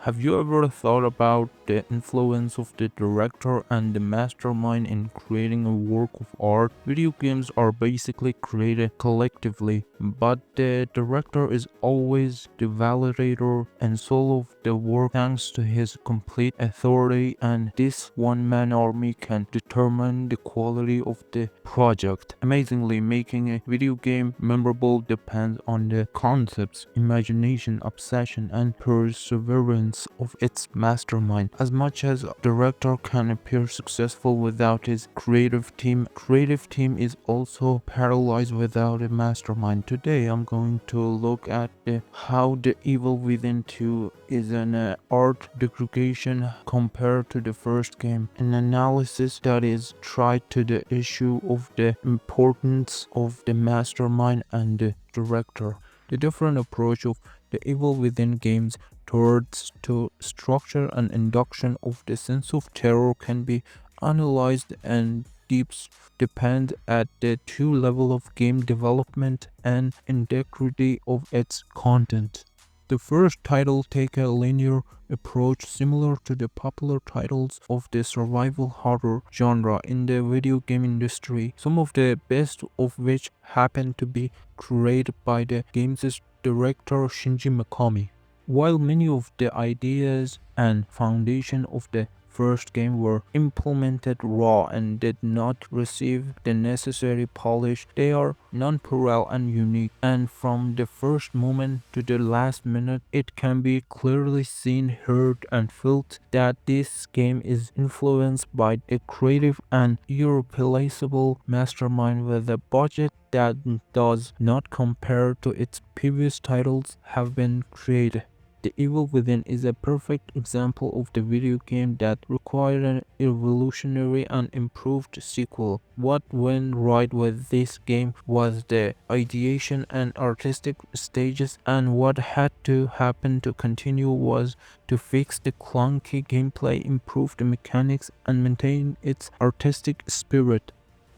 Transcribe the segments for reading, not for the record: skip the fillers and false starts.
Have you ever thought about the influence of the director and the mastermind in creating a work of art? Video games are basically created collectively, but the director is always the validator and soul of the work thanks to his complete authority, and this one-man army can determine the quality of the project. Amazingly, making a video game memorable depends on the concepts, imagination, obsession, and perseverance of its mastermind. As much as a director can appear successful without his creative team is also paralyzed without a mastermind. Today I'm going to look at how the Evil Within 2 is an art degradation compared to the first game, an analysis that is tried to the issue of the importance of the mastermind and the director. The different approach of the Evil Within games towards to structure and induction of the sense of terror can be analyzed and deeps depend at the two level of game development and integrity of its content. The first title take a linear approach similar to the popular titles of the survival horror genre in the video game industry, some of the best of which happen to be created by the game's director Shinji Mikami. While many of the ideas and foundation of the first game were implemented raw and did not receive the necessary polish, they are non-parallel and unique, and from the first moment to the last minute it can be clearly seen, heard, and felt that this game is influenced by a creative and irreplaceable mastermind with a budget that does not compare to its previous titles have been created. The Evil Within is a perfect example of the video game that required an evolutionary and improved sequel. What went right with this game was the ideation and artistic stages, and what had to happen to continue was to fix the clunky gameplay, improve the mechanics, and maintain its artistic spirit.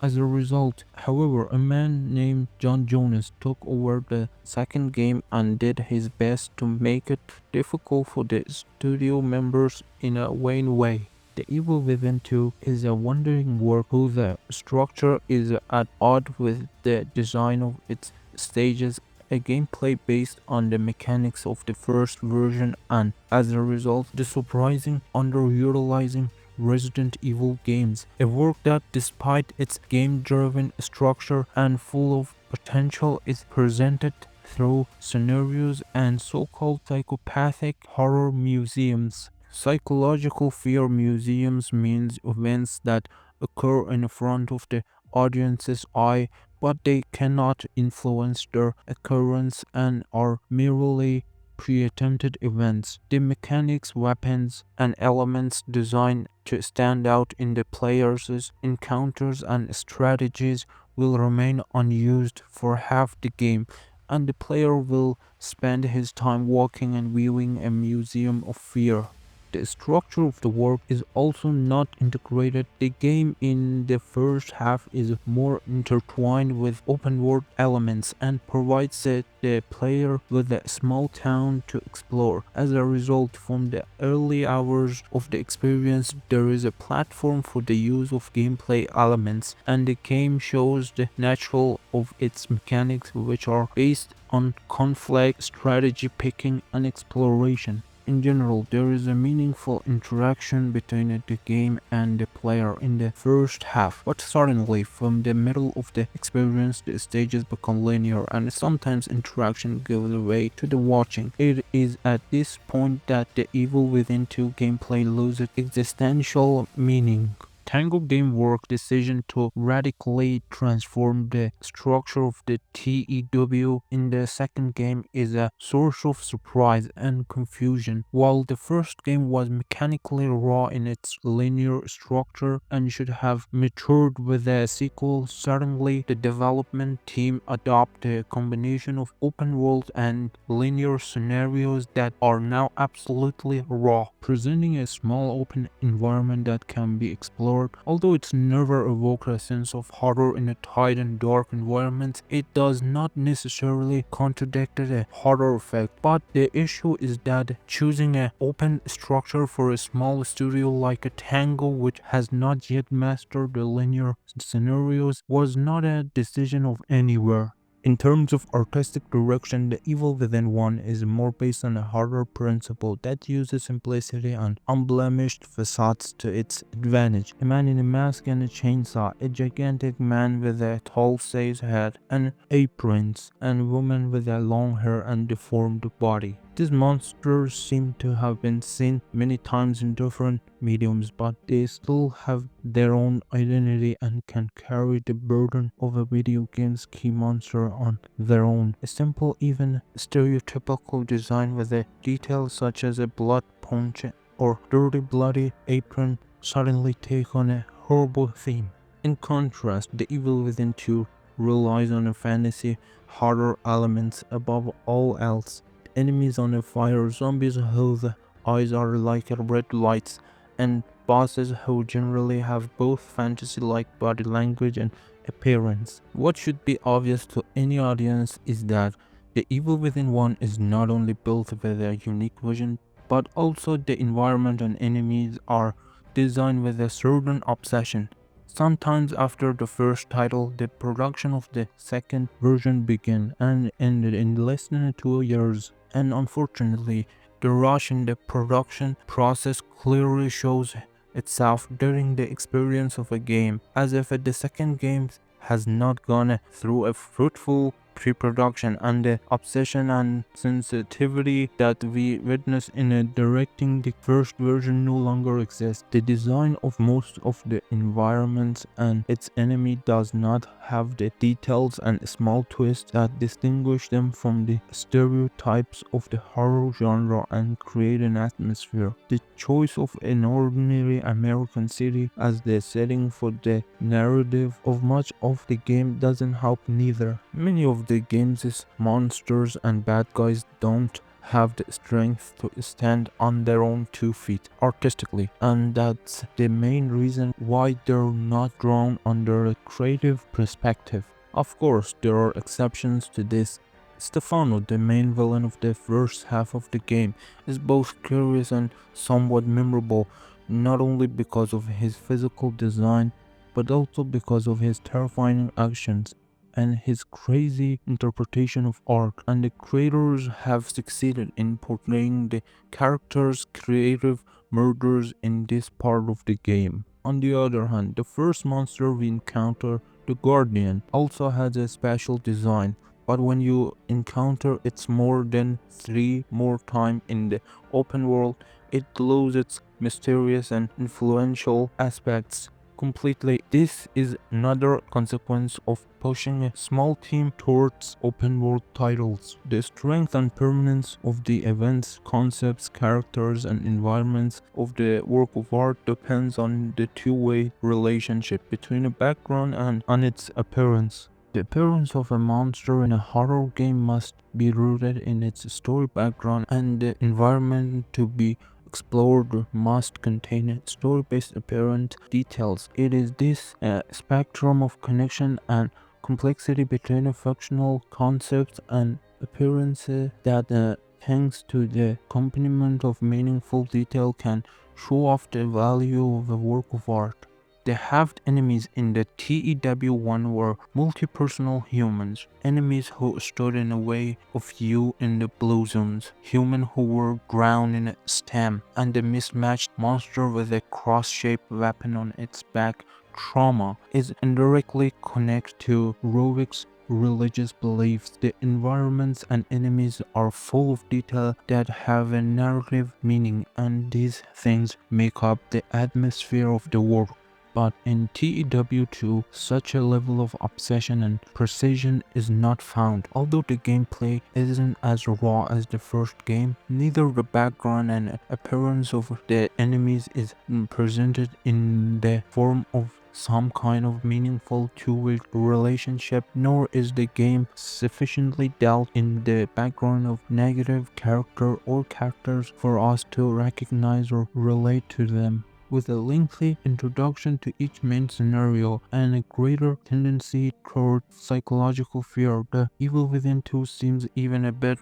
As a result, however, a man named John Jonas took over the second game and did his best to make it difficult for the studio members in a vain way. The Evil Within 2 is a wandering work whose structure is at odds with the design of its stages, a gameplay based on the mechanics of the first version, and as a result, the surprising underutilizing Resident Evil games, a work that despite its game-driven structure and full of potential is presented through scenarios and so-called psychopathic horror museums. Psychological fear museums means events that occur in front of the audience's eye, but they cannot influence their occurrence and are merely pre-attempted events. The mechanics, weapons, and elements designed to stand out in the player's encounters and strategies will remain unused for half the game, and the player will spend his time walking and viewing a museum of fear. The structure of the work is also not integrated. The game in the first half is more intertwined with open world elements and provides the player with a small town to explore. As a result, from the early hours of the experience, there is a platform for the use of gameplay elements, and the game shows the natural of its mechanics, which are based on conflict, strategy picking, and exploration. In general, there is a meaningful interaction between the game and the player in the first half, but suddenly from the middle of the experience the stages become linear and sometimes interaction gives way to the watching. It is at this point that the Evil Within 2 gameplay loses existential meaning. Tango Gameworks' decision to radically transform the structure of the TEW in the second game is a source of surprise and confusion. While the first game was mechanically raw in its linear structure and should have matured with a sequel, suddenly the development team adopted a combination of open world and linear scenarios that are now absolutely raw, presenting a small open environment that can be explored art. Although it's never evoked a sense of horror in a tight and dark environment, it does not necessarily contradict a horror effect. But the issue is that choosing an open structure for a small studio like a Tango, which has not yet mastered the linear scenarios, was not a decision of anywhere. In terms of artistic direction, The Evil Within 1 is more based on a horror principle that uses simplicity and unblemished facades to its advantage. A man in a mask and a chainsaw, a gigantic man with a tall sage head and aprons, and a woman with a long hair and deformed body. These monsters seem to have been seen many times in different mediums, but they still have their own identity and can carry the burden of a video game's key monster on their own. A simple, even stereotypical design with a detail such as a blood punch or dirty bloody apron suddenly take on a horrible theme. In contrast, The Evil Within 2 relies on a fantasy horror elements above all else. Enemies on a fire, zombies whose eyes are like red lights, and bosses who generally have both fantasy-like body language and appearance. What should be obvious to any audience is that The Evil Within 1 is not only built with a unique vision, but also the environment and enemies are designed with a certain obsession. Sometimes after the first title, the production of the second version began and ended in less than 2 years. And unfortunately, the rush in the production process clearly shows itself during the experience of a game, as if the second game has not gone through a fruitful pre-production, and the obsession and sensitivity that we witness in directing the first version no longer exists. The design of most of the environments and its enemy does not have the details and small twists that distinguish them from the stereotypes of the horror genre and create an atmosphere. The choice of an ordinary American city as the setting for the narrative of much of the game doesn't help neither. Many of the game's monsters and bad guys don't have the strength to stand on their own 2 feet artistically, and that's the main reason why they're not drawn under a creative perspective. Of course, there are exceptions to this. Stefano, the main villain of the first half of the game, is both curious and somewhat memorable, not only because of his physical design, but also because of his terrifying actions and his crazy interpretation of art. And the creators have succeeded in portraying the character's creative murders in this part of the game. On the other hand, the first monster we encounter, the Guardian, also has a special design, but when you encounter it more than 3 more times in the open world, it loses its mysterious and influential aspects completely. This is another consequence of pushing a small team towards open world titles. The strength and permanence of the events, concepts, characters, and environments of the work of art depends on the two-way relationship between a background and on its appearance. The appearance of a monster in a horror game must be rooted in its story background, and the environment to be explored must contain story-based apparent details. It is this spectrum of connection and complexity between a fictional concepts and appearances that, thanks to the accompaniment of meaningful detail, can show off the value of a work of art. The halved enemies in the TEW1 were multi-personal humans, enemies who stood in the way of you in the blue zones, humans who were drowned in a stem, and the mismatched monster with a cross-shaped weapon on its back. Trauma is indirectly connected to Rovik's religious beliefs. The environments and enemies are full of detail that have a narrative meaning, and these things make up the atmosphere of the world. But in TEW2, such a level of obsession and precision is not found. Although the gameplay isn't as raw as the first game, neither the background and appearance of the enemies is presented in the form of some kind of meaningful two-way relationship, nor is the game sufficiently dealt in the background of negative character or characters for us to recognize or relate to them. with a lengthy introduction to each main scenario and a greater tendency toward psychological fear. The Evil Within 2 seems even a bit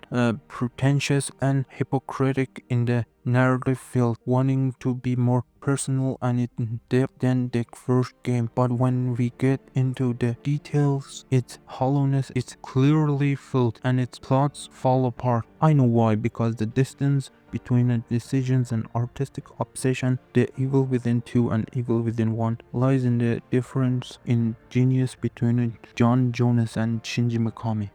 pretentious and hypocritical in the narrative field, wanting to be more personal and in depth than the first game. But when we get into the details, its hollowness is clearly felt and its plots fall apart. I know why, because the distance between the decisions and artistic obsession, the Evil Within 2 and Evil Within 1 lies in the difference in genius between John Jonas and Shinji Mikami.